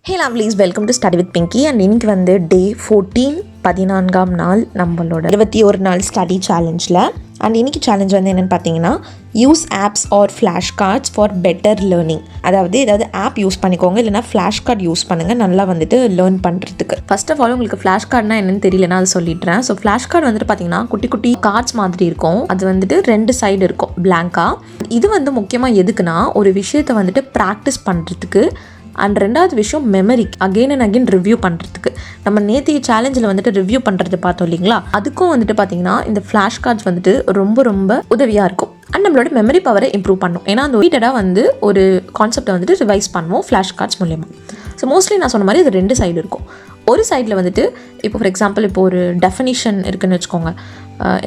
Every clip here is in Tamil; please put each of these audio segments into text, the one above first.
Hey lovelies, welcome to Study with Pinkie and இன்னைக்கு வந்து Day 14 14ஆம் நாள் நம்மளோட 21 நாள் ஸ்டடி சேலஞ்சில். அண்ட் இன்னைக்கு சேலஞ்ச் வந்து என்னென்னு பார்த்தீங்கன்னா, use apps or flash cards for better learning. அதாவது ஏதாவது ஆப் யூஸ் பண்ணிக்கோங்க, இல்லைனா ஃப்ளாஷ் கார்டு யூஸ் பண்ணுங்கள் நல்லா வந்துட்டு லேர்ன் பண்ணுறதுக்கு. ஃபர்ஸ்ட் ஆஃப் ஆல் உங்களுக்கு ஃப்ளாஷ் கார்டுனா என்னென்னு தெரியலனா அதை சொல்லிடுறேன். ஸோ ஃப்ளாஷ் கார்டு வந்துட்டு பார்த்தீங்கன்னா குட்டி குட்டி கார்ட்ஸ் மாதிரி இருக்கும். அது வந்துட்டு 2 சைடு இருக்கும் பிளாங்காக. இது வந்து முக்கியமாக எதுக்குன்னா, ஒரு விஷயத்தை வந்துட்டு ப்ராக்டிஸ் பண்ணுறதுக்கு. அண்ட் ரெண்டாவது விஷயம் memory, again and again review பண்ணுறதுக்கு. நம்ம நேற்றைய சேலஞ்சில் வந்துட்டு ரிவ்யூ பண்ணுறது பார்த்தோம் இல்லைங்களா, அதுக்கும் வந்துட்டு பார்த்தீங்கன்னா இந்த ஃப்ளாஷ் கார்ட்ஸ் வந்துட்டு ரொம்ப ரொம்ப உதவியாக இருக்கும். அண்ட் நம்மளோட மெமரி பவரை இம்ப்ரூவ் பண்ணும். ஏன்னா அந்த ரிப்பீட்டடாக வந்து ஒரு கான்செப்டை வந்துட்டு ரிவைஸ் பண்ணுவோம் ஃப்ளாஷ் கார்ட்ஸ் மூலயமா. ஸோ மோஸ்ட்லி நான் சொன்ன மாதிரி இது 2 சைடு இருக்கும். ஒரு சைடில் வந்துட்டு இப்போ ஃபார் எக்ஸாம்பிள் இப்போ ஒரு டெஃபினிஷன் இருக்குதுன்னு வச்சுக்கோங்க.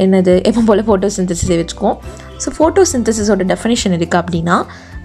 என்னது எப்போ போல் ஃபோட்டோசிந்தசிஸை வச்சுக்கோம். ஸோ ஃபோட்டோசிந்தசிஸோட டெஃபினிஷன் இருக்குது அப்படின்னா,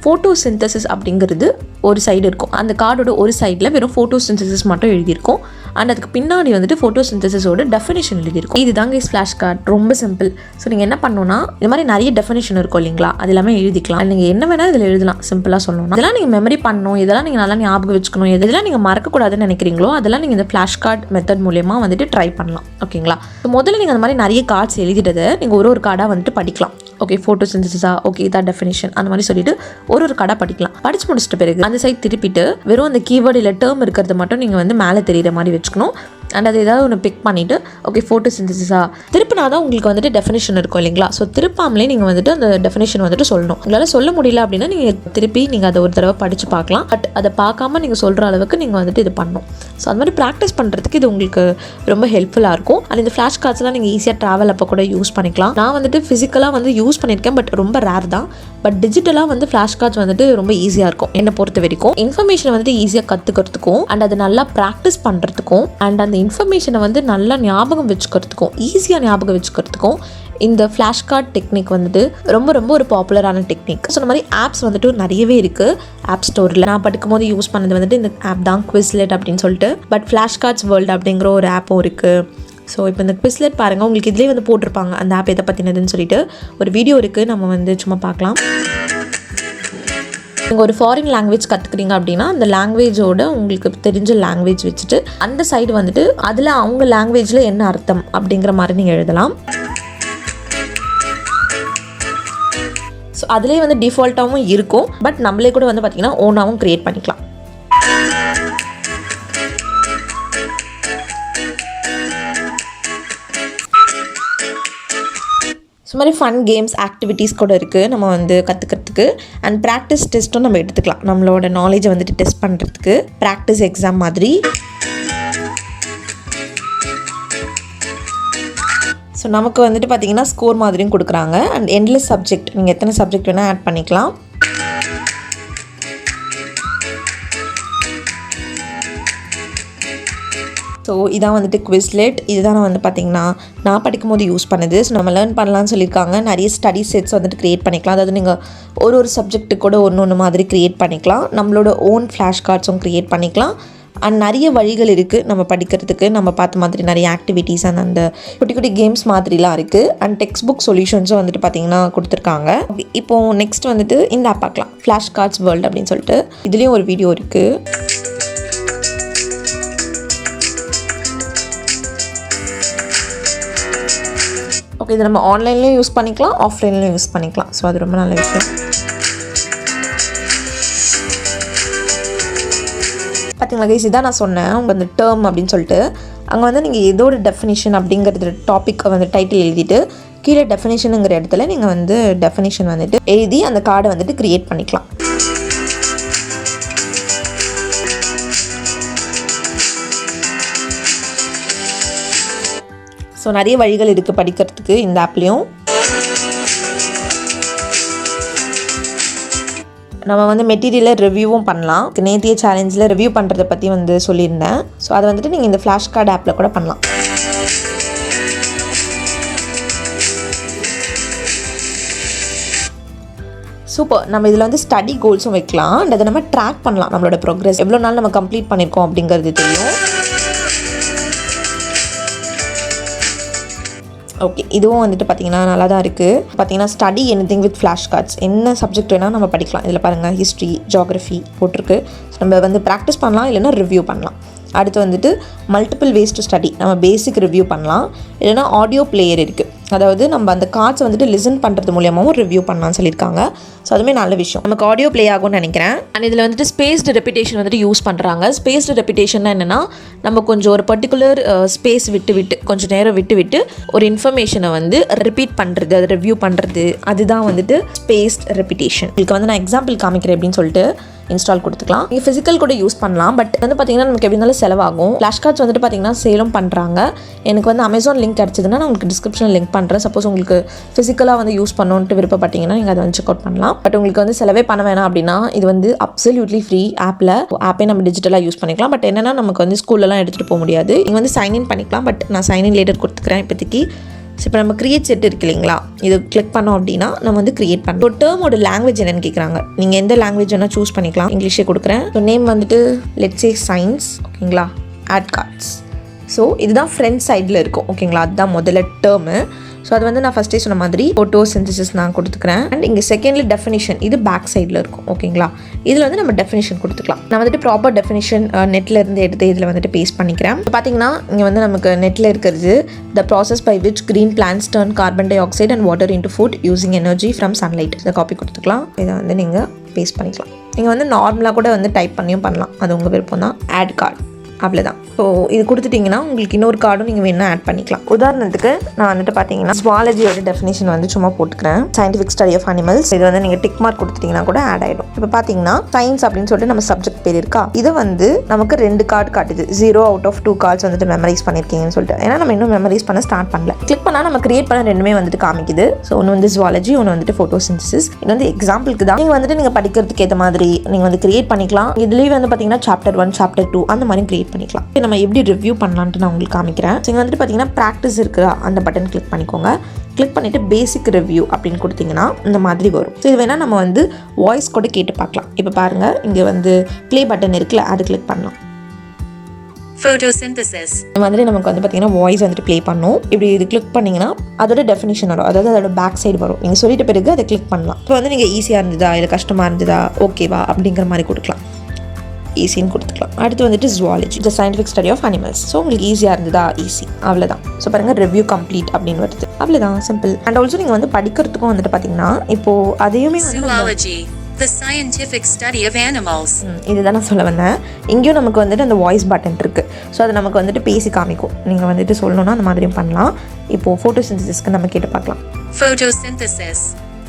ஃபோட்டோசிந்தசிஸ் அப்படிங்கிறது ஒரு சைடு இருக்கும். அந்த கார்டோட ஒரு சைடில் வெறும் ஃபோட்டோசிந்தசிஸ் மட்டும் எழுதியிருக்கும். அண்ட் அதுக்கு பின்னாடி வந்துட்டு ஃபோட்டோசிந்தசிஸோட டெஃபினிஷன் எழுதியிருக்கும். இது தாங்க ஃப்ளாஷ் கார்டு, ரொம்ப சிம்பிள். ஸோ நீங்கள் என்ன பண்ணணும்னா, இந்த மாதிரி நிறைய டெஃபினிஷன் இருக்கும் இல்லைங்களா, அது எல்லாமே எழுதிக்கலாம். நீங்கள் என்ன வேணால் இதில் எழுதலாம். சிம்பிளாக சொல்லணும், இதெல்லாம் நீங்கள் மெமரி பண்ணணும், இதெல்லாம் நீங்கள் நல்லா ஞாபகம் வச்சுக்கணும், இதெல்லாம் நீங்கள் மறக்கக்கூடாதுன்னு நினைக்கிறீங்களோ அதெல்லாம் நீங்கள் இந்த ஃப்ளாஷ் கார்டு மெத்தட் மூலமா வந்துட்டு ட்ரை பண்ணலாம். ஓகேங்களா? ஸோ முதல்ல நீங்கள் அந்த மாதிரி நிறைய கார்ட்ஸ் எழுதிட்டதை நீங்கள் ஒரு கார்டாக வந்துட்டு படிக்கலாம். ஓகே, ஃபோட்டோசிந்தசிஸா, ஓகே இதான் டெஃபினிஷன், அந்த மாதிரி சொல்லிட்டு ஒரு கார்டாக படிக்கலாம். படிச்சு முடிச்சிட்ட பிறகு அந்த சைட் திருப்பிட்டு வெறும் அந்த கீவேர்டு இல்லை டேர்ம் இருக்கிறது மட்டும் நீங்கள் வந்து மேலே தெரிகிற மாதிரி வச்சுக்கணும். அண்ட் அது ஏதாவது ஒன்று பிக் பண்ணிவிட்டு, ஓகே ஃபோட்டோசிந்தசிஸா திருப்பினா தான் உங்களுக்கு வந்துட்டு டெஃபினேஷன் இருக்கும் இல்லைங்களா. ஸோ திருப்பாமலே நீங்கள் வந்துட்டு அந்த டெஃபினேஷன் வந்துட்டு சொல்லணும். உங்களால் சொல்ல முடியல அப்படின்னா நீங்கள் திருப்பி நீங்கள் அதை ஒரு தடவை படித்து பார்க்கலாம். பட் அதை பார்க்காம நீங்கள் சொல்கிற அளவுக்கு நீங்கள் வந்துட்டு இது பண்ணணும். ஸோ அது மாதிரி ப்ராக்டிஸ் பண்ணுறதுக்கு இது உங்களுக்கு ரொம்ப ஹெல்ப்ஃபுல்லாக இருக்கும். அண்ட் இந்த ஃப்ளாஷ் கார்ட்ஸ்லாம் நீங்கள் ஈஸியாக ட்ராவல் அப்போ கூட யூஸ் பண்ணிக்கலாம். நான் வந்துட்டு ஃபிசிக்கலாக வந்து யூஸ் பண்ணியிருக்கேன், பட் ரொம்ப ரேர் தான். பட் டிஜிட்டலாக வந்து ஃப்ளாஷ் கார்ட்ஸ் வந்துட்டு ரொம்ப ஈஸியாக இருக்கும் என்னை பொறுத்த வரைக்கும். இன்ஃபர்மேஷனை வந்துட்டு ஈஸியாக கற்றுக்கிறதுக்கும் அண்ட் அதை நல்லா ப்ராக்டிஸ் பண்ணுறதுக்கும் அண்ட் அந்த இன்ஃபர்மேஷனை வந்து நல்லா ஞாபகம் வச்சுக்கிறதுக்கும், ஈஸியாக ஞாபகம் வச்சுக்கிறதுக்கும் இந்த ஃப்ளாஷ் கார்ட் டெக்னிக் வந்துட்டு ரொம்ப ரொம்ப ஒரு பாப்புலரான டெக்னிக். ஸோ இந்த மாதிரி ஆப்ஸ் வந்துட்டு நிறையவே இருக்குது ஆப் ஸ்டோரில். நான் படிக்கும் போது யூஸ் பண்ணது வந்துட்டு இந்த ஆப் தான், குவிஸ்லெட் அப்படின்னு சொல்லிட்டு. பட் ஃப்ளாஷ் கார்ட்ஸ் வேர்ல்டு அப்படிங்கிற ஒரு ஆப்பும் இருக்குது. ஸோ இப்போ இந்த குவிஸ்லெட் பாருங்கள், உங்களுக்கு இதிலே வந்து போட்டிருப்பாங்க அந்த ஆப் எதை பற்றினதுன்னு சொல்லிட்டு ஒரு வீடியோ இருக்குது, நம்ம வந்து சும்மா பார்க்கலாம். நீங்கள் ஒரு ஃபாரின் லாங்குவேஜ் கற்றுக்குறீங்க அப்படின்னா அந்த லாங்குவேஜோட உங்களுக்கு தெரிஞ்ச லாங்குவேஜ் வச்சுட்டு அந்த சைடு வந்துட்டு அதில் அவங்க லாங்குவேஜில் என்ன அர்த்தம் அப்படிங்கிற மாதிரி நீங்கள் எழுதலாம். ஸோ அதிலே வந்து டிஃபால்ட்டாகவும் இருக்கும், பட் நம்மளே கூட வந்து பார்த்திங்கன்னா ஓனாகவும் க்ரியேட் பண்ணிக்கலாம். ஸோ மாதிரி ஃபன் கேம்ஸ் ஆக்டிவிட்டீஸ் கூட இருக்குது நம்ம வந்து கற்றுக்கிறதுக்கு. அண்ட் ப்ராக்டிஸ் டெஸ்ட்டும் நம்ம எடுத்துக்கலாம், நம்மளோட நாலேஜை வந்துட்டு டெஸ்ட் பண்ணுறதுக்கு. ப்ராக்டிஸ் எக்ஸாம் மாதிரி. ஸோ நமக்கு வந்துட்டு பார்த்திங்கன்னா ஸ்கோர் மாதிரியும் கொடுக்குறாங்க. அண்ட் எண்ட்லெஸ் சப்ஜெக்ட், நீங்கள் எத்தனை சப்ஜெக்ட் வேணால் ஆட் பண்ணிக்கலாம். ஸோ இதான் வந்துட்டு குவிஸ்லெட். இதுதான் நான் வந்து பார்த்திங்கன்னா நான் படிக்கும்போது யூஸ் பண்ணுது. ஸோ நம்ம லேர்ன் பண்ணலான்னு சொல்லியிருக்காங்க. நிறைய ஸ்டடி செட்ஸ் வந்துட்டு க்ரியேட் பண்ணிக்கலாம். அதாவது நீங்கள் ஒரு சப்ஜெக்ட்டுக்கு கூட ஒன்று மாதிரி க்ரியேட் பண்ணிக்கலாம். நம்மளோட ஓன் ஃப்ளாஷ் கார்ட்ஸும் க்ரியேட் பண்ணிக்கலாம். அண்ட் நிறைய வழிகள் இருக்குது நம்ம படிக்கிறதுக்கு. நம்ம பார்த்த மாதிரி நிறைய ஆக்டிவிட்டீஸ் அண்ட் அந்த குட்டி குட்டி கேம்ஸ் மாதிரிலாம் இருக்குது. அண்ட் டெக்ஸ்ட் புக் சொல்யூஷன்ஸும் வந்துட்டு பார்த்திங்கன்னா கொடுத்துருக்காங்க. இப்போது நெக்ஸ்ட் வந்துட்டு இந்த ஆப் பார்க்கலாம், ஃப்ளாஷ் கார்ட்ஸ் வேர்ல்டு அப்படின்னு சொல்லிட்டு. இதுலேயும் ஒரு வீடியோ இருக்குது. ஓகே, இது நம்ம ஆன்லைன்லேயும் யூஸ் பண்ணிக்கலாம், ஆஃப்லைன்லேயும் யூஸ் பண்ணிக்கலாம். ஸோ அது ரொம்ப நல்ல விஷயம். பார்த்தீங்களா கைஸ், இதான் நான் சொன்னேன் உங்கள் அந்த டேர்ம் அப்படின்னு சொல்லிட்டு. அங்கே வந்து நீங்கள் ஏதோட டெஃபினிஷன் அப்படிங்கிறது டாப்பிக்கை வந்து டைட்டில் எழுதிட்டு கீழே டெஃபினிஷனுங்கிற இடத்துல நீங்கள் வந்து டெஃபினிஷன் வந்துட்டு எழுதி அந்த கார்டை வந்துட்டு க்ரியேட் பண்ணிக்கலாம். ஸோ நிறைய வழிகள் இருக்குது படிக்கிறதுக்கு இந்த ஆப்லேயும். நம்ம வந்து மெட்டீரியலை ரிவ்யூவும் பண்ணலாம். நேத்திய சேலஞ்சில் ரிவ்யூ பண்ணுறதை பற்றி வந்து சொல்லியிருந்தேன். ஸோ அதை வந்துட்டு நீங்கள் இந்த ஃப்ளாஷ் கார்டு ஆப்பில் கூட பண்ணலாம். சூப்பர். நம்ம இதில் வந்து ஸ்டடி கோல்ஸும் வைக்கலாம். அண்ட் அதை நம்ம ட்ராக் பண்ணலாம், நம்மளோட ப்ரோக்ரஸ் எவ்வளோ நாள் நம்ம கம்ப்ளீட் பண்ணியிருக்கோம் அப்படிங்கிறது தெரியும். ஓகே, இதுவும் வந்துட்டு பார்த்தீங்கன்னா நல்லா தான் இருக்குது. பார்த்தீங்கன்னா study anything with flash cards, என்ன சப்ஜெக்ட் வேணால் நம்ம படிக்கலாம். இதில் பாருங்கள் ஹிஸ்ட்ரி, ஜியாகிரஃபி போட்டிருக்கு. நம்ம வந்து ப்ராக்டிஸ் பண்ணலாம், இல்லைன்னா ரிவ்யூ பண்ணலாம். அடுத்து வந்துட்டு மல்டிபிள் வேஸ் டு ஸ்டடி, நம்ம பேசிக் ரிவ்யூ பண்ணலாம், இல்லைனா ஆடியோ பிளேயர் இருக்குது. அதாவது நம்ம அந்த கார்ட்ஸ் வந்துட்டு லிசன் பண்ணுறது மூலியமாகவும் ரிவ்யூ பண்ணலாம்னு சொல்லியிருக்காங்க. ஸோ அதுவுமே நல்ல விஷயம். நமக்கு ஆடியோ ப்ளே ஆகும்னு நினைக்கிறேன். அண்ட் இதில் வந்துட்டு ஸ்பேஸ்டு ரெப்பிட்டேஷன் வந்துட்டு யூஸ் பண்ணுறாங்க. ஸ்பேஸ்டு ரெப்பிட்டேஷன்னா என்னென்னா, நம்ம கொஞ்சம் ஒரு பர்டிகுலர் ஸ்பேஸ் விட்டு கொஞ்சம் நேரம் விட்டு ஒரு இன்ஃபர்மேஷனை வந்து ரிப்பீட் பண்ணுறது, அதை ரிவ்யூ பண்ணுறது, அதுதான் வந்துட்டு ஸ்பேஸ்ட் ரெப்பிட்டேஷன். இதுக்கு வந்து நான் எக்ஸாம்பிள் காமிக்கிறேன் அப்படின்னு சொல்லிட்டு இன்ஸ்டால் கொடுத்துக்கலாம். நீங்கள் ஃபிசிக்கல் கூட யூஸ் பண்ணலாம். பட் வந்து பார்த்தீங்கன்னா நமக்கு எப்படி இருந்தாலும் செலவாகும். ஃப்ளாஷ் கார்ட்ஸ் வந்துட்டு பார்த்தீங்கன்னா சேலும் பண்ணுறாங்க. எனக்கு வந்து அமேசான் லிங்க் கிடச்சிதுன்னா நான் உங்களுக்கு டிஸ்கிரிப்ஷனில் லிங்க் பண்ணுறேன். சப்போஸ் உங்களுக்கு ஃபிசிக்கலாக வந்து யூஸ் பண்ணணுன்ட்டு விருப்பப்பட்டீங்கன்னா நீங்கள் அதை வந்து செக் அவுட் பண்ணலாம். பட் உங்களுக்கு வந்து செலவே பண்ண வேணாம் அப்படின்னா இது வந்து அப்சல்யூட்லி ஃப்ரீ. ஆப்பே நம்ம டிஜிட்டலாக யூஸ் பண்ணிக்கலாம். பட் என்னென்னா நமக்கு வந்து ஸ்கூல்லலாம் எடுத்துகிட்டு போக முடியாது. நீங்கள் வந்து சைன்இன் பண்ணிக்கலாம். பட் நான் சைன்இன் லேட்டர் கொடுத்துக்கிறேன் இப்போதைக்கு. ஸோ இப்போ நம்ம கிரியேட் செட் இருக்கு இல்லைங்களா, இது கிளிக் பண்ணோம் அப்படின்னா நம்ம வந்து கிரியேட் பண்ணோம். ஒரு டேர்மோட லாங்குவேஜ் என்னன்னு கேட்குறாங்க. நீங்கள் எந்த லாங்குவேஜ் வேணால் சூஸ் பண்ணிக்கலாம். இங்கிலீஷே கொடுக்குறேன். ஸோ நேம் வந்துட்டு லெட்ஸ் சே சயின்ஸ். ஓகேங்களா, ஆட் கார்ட்ஸ். ஸோ இதுதான் ஃப்ரண்ட் சைடில் இருக்கும். ஓகேங்களா, அதுதான் முதல்ல டேர்மு. ஸோ அது வந்து நான் ஃபஸ்ட்டே சொன்ன மாதிரி ஃபோட்டோ சிந்தசிஸ் நான் கொடுத்துக்கிறேன். அண்ட் இங்கே செகண்ட்லி டெஃபினிஷன், இது பேக் சைடில் இருக்கும். ஓகேங்களா, இதில் வந்து நம்ம டெஃபினிஷன் கொடுத்துக்கலாம். நான் வந்துட்டு ப்ராப்பர் டெஃபினிஷன் நெட்டில் இருந்து எடுத்து இதில் வந்துட்டு பேஸ்ட் பண்ணிக்கிறேன். இப்போ பார்த்தீங்கன்னா இங்கே வந்து நமக்கு நெட்டில் இருக்கிறது the process by which green plants turn carbon dioxide and water into food using energy from sunlight. இதை காப்பி கொடுத்துக்கலாம். இதை வந்து நீங்கள் பேஸ்ட் பண்ணிக்கலாம். நீங்கள் வந்து நார்மலாக கூட வந்து டைப் பண்ணியும் பண்ணலாம், அது உங்கள் விருப்பம் தான். ஆட் கார்டு, அவ்வளோதான். ஸோ இது கொடுத்துட்டிங்கன்னா உங்களுக்கு இன்னொரு கார்டும் நீங்கள் வேணால் ஆட் பண்ணிக்கலாம். உதாரணத்துக்கு நான் வந்துட்டு பார்த்தீங்கன்னா ஜுவாலஜியோட டெஃபினேஷன் வந்து சும்மா போட்டுக்கிறேன். Scientific study of animals. இது வந்து நீங்கள் டிக் மார்க் கொடுத்துட்டிங்கன்னா கூட ஆட் ஆகிடும். இப்போ பார்த்தீங்கன்னா சயின்ஸ் அப்படின்னு சொல்லிட்டு நம்ம சப்ஜெக்ட் பேர் இருக்கா, இதை வந்து நமக்கு 2 கார்டு காட்டுது. 0 out of 2 கார்ட்ஸ் வந்துட்டு மெமரைஸ் பண்ணியிருக்கீங்கன்னு சொல்லிட்டு. ஏன்னா நம்ம இன்னும் மெமரைஸ் பண்ண ஸ்டார்ட் பண்ணல. கிளிக் பண்ணால் நம்ம கிரியேட் பண்ண ரெண்டுமே வந்துட்டு காமிக்குது. ஸோ ஒன்று வந்து ஜுவாலஜி, ஒன்று வந்துட்டு ஃபோட்டோசிந்தசிஸ். இது வந்து எக்ஸாம்பிளுக்கு தான். நீங்கள் வந்துட்டு நீங்கள் படிக்கிறதுக்கு ஏற்ற மாதிரி நீங்கள் வந்து கிரியேட் பண்ணிக்கலாம். இதுலேயே வந்து பார்த்தீங்கன்னா சாப்டர் 1, சாப்டர் 2 அந்த மாதிரி கிரியேட் பண்ணிக்கலாம். நம்ம எப்படி ரிவ்யூ பண்ணலான்ட்டு நான் உங்களுக்கு காமிக்கிறேன். இங்கே வந்துட்டு பார்த்தீங்கன்னா ப்ராக்டிஸ் இருக்குதா, அந்த பட்டன் கிளிக் பண்ணிக்கோங்க. கிளிக் பண்ணிவிட்டு பேசிக் ரிவ்யூ அப்படின்னு கொடுத்தீங்கன்னா இந்த மாதிரி வரும். ஸோ இது வேணால் நம்ம வந்து வாய்ஸ் கூட கேட்டு பார்க்கலாம். இப்போ பாருங்கள், இங்கே வந்து ப்ளே பட்டன் இருக்குல்ல, அது கிளிக் பண்ணலாம். Photosynthesis. இந்த மாதிரி நமக்கு வந்து பார்த்தீங்கன்னா வாய்ஸ் வந்துட்டு ப்ளே பண்ணும். இப்படி இது கிளிக் பண்ணிங்கன்னா அதோட டெஃபினிஷன் வரும், அதாவது அதோட பேக் சைடு வரும். நீங்கள் சொல்லிட்ட பிறகு அதை கிளிக் பண்ணலாம். இப்போ வந்து நீங்கள் ஈஸியாக இருந்ததா இல்லை கஷ்டமாக இருந்ததா, ஓகேவா அப்படிங்கிற மாதிரி கொடுக்கலாம். ஈஸின்னு கொடுத்துக்கலாம். அடுத்து வந்துட்டு zoology, the scientific study of animals. So உங்களுக்கு ஈஸியாக இருந்ததா, ஈஸி, அவ்வளோதான். ஸோ பாருங்கள் ரிவ்யூ கம்ப்ளீட் அப்படின்னு வருது, அவ்வளோதான், சிம்பிள். அண்ட் ஆல்சோ நீங்கள் வந்து படிக்கிறதுக்கும் வந்துட்டு பார்த்தீங்கன்னா இப்போது அதையுமே Zoology, the scientific study of animals. இதுதான் நான் சொல்ல வந்தேன். இங்கேயும் நமக்கு வந்துட்டு அந்த வாய்ஸ் பட்டன் இருக்குது. ஸோ அது நமக்கு வந்துட்டு பேசி காமிக்கும். நீங்கள் வந்துட்டு சொல்லணும்னா அந்த மாதிரியும் பண்ணலாம். இப்போது ஃபோட்டோசிந்தசிஸ்க்கு நம்ம கேட்டு பார்க்கலாம். Photosynthesis,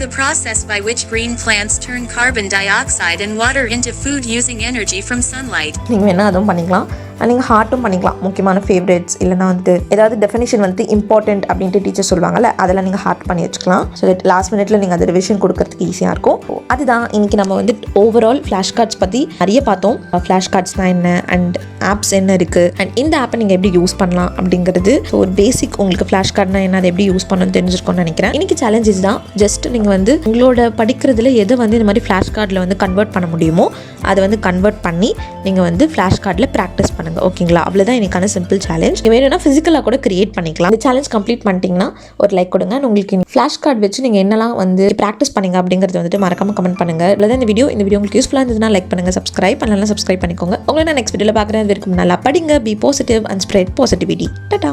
the process by which green plants turn carbon dioxide and water into food using energy from sunlight. நீங்கள் வேணால் அதுவும் பண்ணிக்கலாம். நீங்கள் ஹார்ட்டும் பண்ணிக்கலாம். முக்கியமான ஃபேவரேட்ஸ் இல்லைனா வந்துட்டு ஏதாவது டெஃபினேஷன் வந்து இம்பார்ட்டன்ட் அப்படின்ட்டு டீச்சர் சொல்லுவாங்கல்ல, அதெல்லாம் நீங்கள் ஹார்ட் பண்ணி வச்சுக்கலாம். ஸோ தட் லாஸ்ட் மினிட்ல நீங்கள் அதை ரிவிஷன் கொடுக்கறதுக்கு ஈஸியாக இருக்கும். அதுதான் இன்றைக்கி நம்ம வந்து ஓவரால் ஃப்ளாஷ் கார்ட்ஸ் பற்றி நிறைய பார்த்தோம். ஃப்ளாஷ் கார்ட்ஸ்னால் என்ன அண்ட் ஆப்ஸ் என்ன இருக்குது அண்ட் இந்த ஆப்பை நீங்கள் எப்படி யூஸ் பண்ணலாம் அப்படிங்கிறது. ஸோ ஒரு பேசிக் உங்களுக்கு ஃப்ளாஷ் கார்ட்னா என்ன, அதை எப்படி யூஸ் பண்ணணும்னு தெரிஞ்சிருக்கோன்னு நினைக்கிறேன். இன்றைக்கி சேலஞ்சஸ் தான். ஜஸ்ட் நீங்கள் வந்து உங்களோட படிக்கிறதுல எதை வந்து இந்த மாதிரி ஃப்ளாஷ் கார்டில் வந்து கன்வெர்ட் பண்ண முடியுமோ அதை வந்து கன்வெர்ட் பண்ணி நீங்கள் வந்து ஃப்ளாஷ் கார்டில் ப்ராக்டிஸ் பண்ணுங்கள். ஓகேங்களா, அவ்வளோதான் எனக்கான சிம்பிள் சேலஞ்ச். வேணும்னா ஃபிசிக்கலாக கூட கிரியேட் பண்ணிக்கலாம். இந்த சேலஞ்ச் கம்ப்ளீட் பண்ணிட்டீங்கன்னா ஒரு லைக் கொடுங்க. உங்களுக்கு ஃப்ளாஷ் கார்டு வச்சு நீங்கள் என்னெல்லாம் வந்து ப்ராக்டிஸ் பண்ணீங்க அப்படிங்கிறது வந்துட்டு மறக்காம கமெண்ட் பண்ணுங்கள். இல்லை இந்த வீடியோ உங்களுக்கு யூஸ்ஃபுல்லாக இருந்ததுன்னா லைக் பண்ணுங்கள், சப்ஸ்கிரைப் பண்ணலாம், சப்ஸ்கிரைப் பண்ணிக்கோங்க. உங்களை நான் நெக்ஸ்ட் வீடியோவில் பார்க்குறேன். வரைக்கும் நல்லா படிங்க, be positive and spread positivity. Tata.